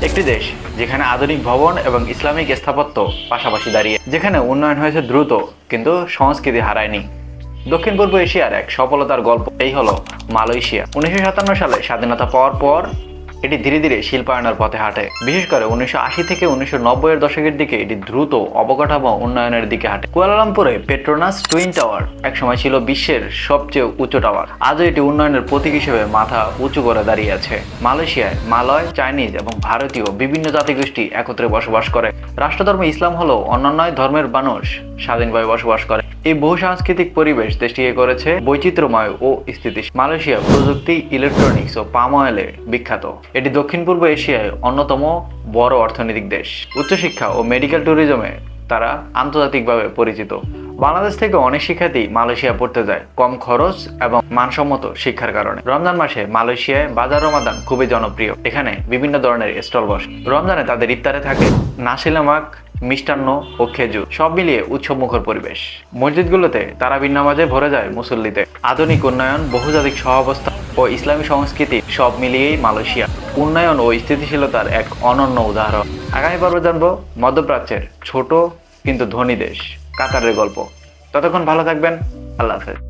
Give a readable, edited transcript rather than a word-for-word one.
একটি দেশ যেখানে আধুনিক ভবন এবং ইসলামিক স্থাপত্য পাশাপাশি দাঁড়িয়ে, যেখানে উন্নয়ন হয়েছে দ্রুত কিন্তু সংস্কৃতি হারায়নি। দক্ষিণ পূর্ব এশিয়ার এক সফলতার গল্প এই হলো মালয়েশিয়া। 1957 সালে স্বাধীনতা পাওয়ার পর এটি ধীরে ধীরে শিল্পায়নের পথে হাঁটে। বিশেষ করে 1980 থেকে 1990 এর দশকের দিকে এটি দ্রুত অবকাঠামো উন্নয়নের দিকে হাঁটে। কুয়ালালামপুরে পেট্রোনাস টুইন টাওয়ার একসময় ছিল বিশ্বের সবচেয়ে উঁচু টাওয়ার। আজও এটি উন্নয়নের প্রতীক হিসেবে মাথা উঁচু করে দাঁড়িয়ে আছে। মালয়েশিয়ায় মালয়, চাইনিজ এবং ভারতীয় বিভিন্ন জাতিগোষ্ঠী একত্রে বসবাস করে। রাষ্ট্রধর্ম ইসলাম হলেও অন্যান্য ধর্মের মানুষ স্বাধীনভাবে বসবাস করে। এই বহু সাংস্কৃতিক পরিবেশ দেশটিকে করেছে বৈচিত্র্যময় ও স্থিতিশীল। মালয়েশিয়া প্রযুক্তি, ইলেকট্রনিক্স ও পাম অয়েলে বিখ্যাত। এটি দক্ষিণ পূর্ব এশিয়ায় অন্যতম বড় অর্থনৈতিক দেশ। উচ্চশিক্ষা ও মেডিকেল ট্যুরিজমে তারা আন্তর্জাতিকভাবে পরিচিত। বাংলাদেশ থেকে অনেক শিক্ষার্থী মালয়েশিয়া পড়তে যায় কম খরচ এবং মানসম্মত শিক্ষার কারণে। রমজান মাসে মালয়েশিয়ায় বাজার রমাদান খুবই জনপ্রিয়। এখানে বিভিন্ন ধরনের স্টল বসে। রমজানে তাদের ইফতারে থাকে নাসিলামাক, মিষ্টান্ন ও খেজুর, সব মিলিয়ে উৎসবমুখর পরিবেশ। মসজিদগুলোতে তারাবির নামাজে ভরে যায় মুসল্লিতে। আধুনিক উন্নয়ন, বহুজাতিক সহাবস্থান ও ইসলামী সংস্কৃতি সব মিলিয়েই মালয়েশিয়া উন্নয়ন ও স্থিতিশীলতার এক অনন্য উদাহরণ। আগামী পর্বে জানবো মধ্যপ্রাচ্যের ছোট কিন্তু ধনী দেশ কাতারের গল্প। ততক্ষণ ভালো থাকবেন। আল্লাহ হাফেজ।